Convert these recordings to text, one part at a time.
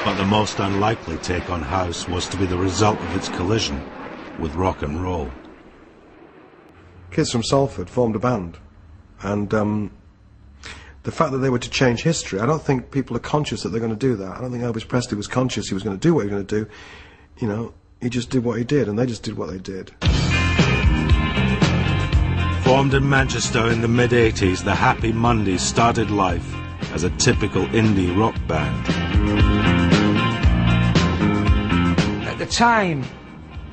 But the most unlikely take on house was to be the result of its collision with rock and roll. Kids from Salford formed a band, and the fact that they were to change history, I don't think people are conscious that they're going to do that. I don't think Elvis Presley was conscious he was going to do what he was going to do. You know, he just did what he did, and they just did what they did. Formed in Manchester in the mid-80s, the Happy Mondays started life as a typical indie rock band. At the time,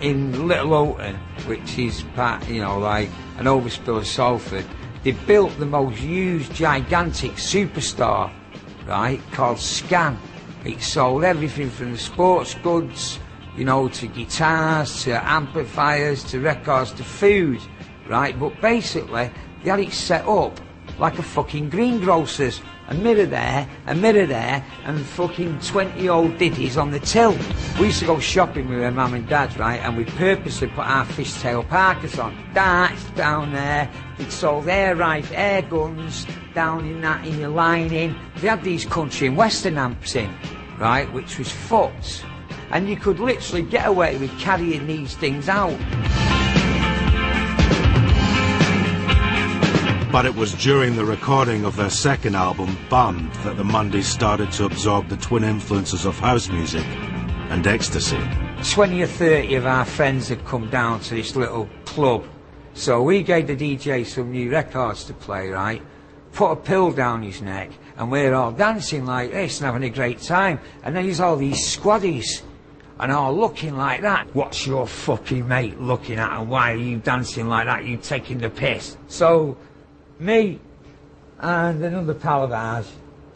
in Little Houghton, which is part, you know, like an overspill of Salford, they built the most huge, gigantic superstar, right, called Scan. It sold everything from the sports goods, you know, to guitars, to amplifiers, to records, to food, right? But basically, they had it set up like a fucking greengrocer's. A mirror there, and fucking 20 old ditties on the till. We used to go shopping with our mum and dad, right, and we purposely put our fishtail parkas on. Darts down there, they'd sold air guns down in your lining. They had these country and western amps in, right, which was fucked. And you could literally get away with carrying these things out. But it was during the recording of their second album, Bummed, that the Mondays started to absorb the twin influences of house music and ecstasy. 20 or 30 of our friends had come down to this little club. So we gave the DJ some new records to play, right? Put a pill down his neck, and we're all dancing like this and having a great time. And then there's all these squaddies, and all looking like that. What's your fucking mate looking at, and why are you dancing like that? You taking the piss? So me and another pal of ours,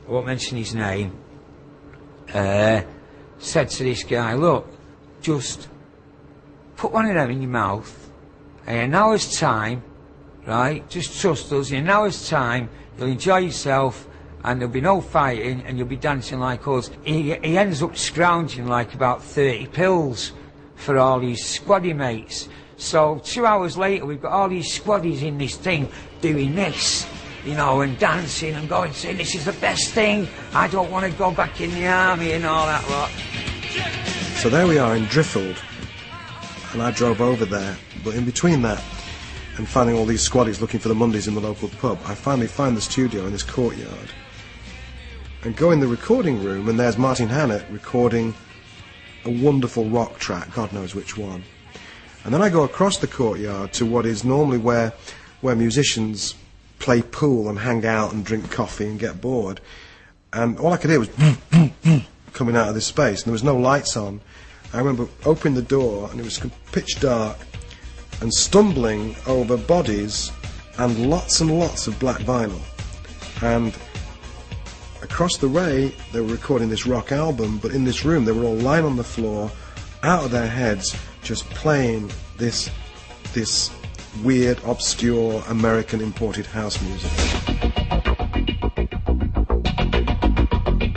I won't mention his name, said to this guy, look, just put one of them in your mouth, and in an hour's time, right, just trust us, in an hour's time, you'll enjoy yourself, and there'll be no fighting, and you'll be dancing like us. He ends up scrounging like about 30 pills for all his squaddy mates. So 2 hours later, we've got all these squaddies in this thing doing this, you know, and dancing and going, saying, this is the best thing, I don't want to go back in the army and all that lot. So there we are in Driffield, and I drove over there, but in between that and finding all these squaddies looking for the Mondays in the local pub, I finally find the studio in this courtyard and go in the recording room, and there's Martin Hannett recording a wonderful rock track, God knows which one. And then I go across the courtyard to what is normally where musicians play pool and hang out and drink coffee and get bored. And all I could hear was coming out of this space, and there was no lights on. I remember opening the door, and it was pitch dark, and stumbling over bodies and lots of black vinyl. And across the way, they were recording this rock album, but in this room, they were all lying on the floor, out of their heads, just playing this weird, obscure, American imported house music.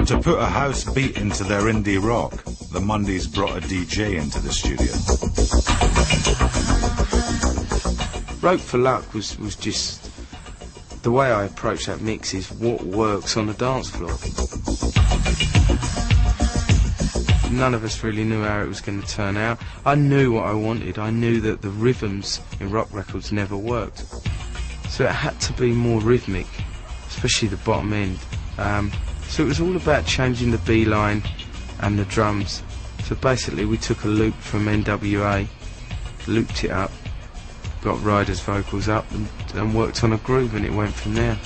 To put a house beat into their indie rock, the Mondays brought a DJ into the studio. Rope for Luck was just... The way I approach that mix is what works on the dance floor. None of us really knew how it was going to turn out. I knew what I wanted. I knew that the rhythms in rock records never worked. So it had to be more rhythmic, especially the bottom end. So it was all about changing the B line and the drums. So basically we took a loop from NWA, looped it up, got Ryder's vocals up and worked on a groove, and it went from there.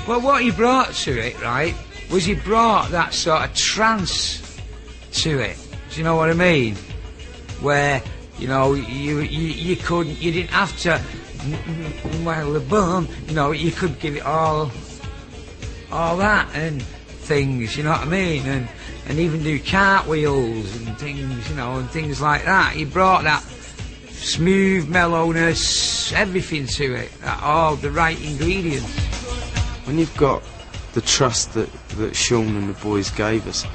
Well, what he brought to it, right, was he brought that sort of trance to it. Do you know what I mean? Where, you know, you didn't have to, well, the boom, you know, you could give it all that and things, you know what I mean? And even do cartwheels and things, you know, and things like that. He brought that smooth mellowness, everything to it, all the right ingredients. When you've got the trust that Sean and the boys gave us,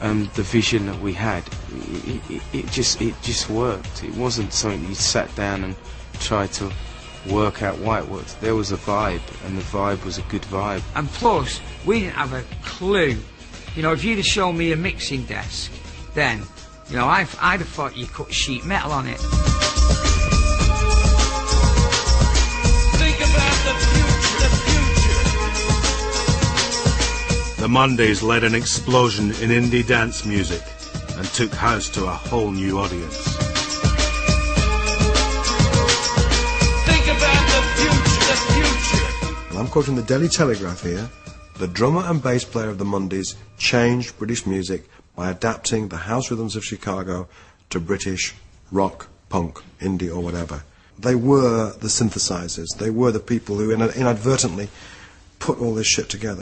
and the vision that we had, it just worked. It wasn't something you sat down and tried to work out why it worked. There was a vibe, and the vibe was a good vibe. And plus, we didn't have a clue. You know, if you'd have shown me a mixing desk, then, you know, I'd have thought you cut sheet metal on it. Think about the future, The Mondays led an explosion in indie dance music and took house to a whole new audience. Think about the future. And I'm quoting the Daily Telegraph here. The drummer and bass player of the Mondays changed British music by adapting the house rhythms of Chicago to British rock, punk, indie or whatever. They were the synthesizers. They were the people who inadvertently put all this shit together.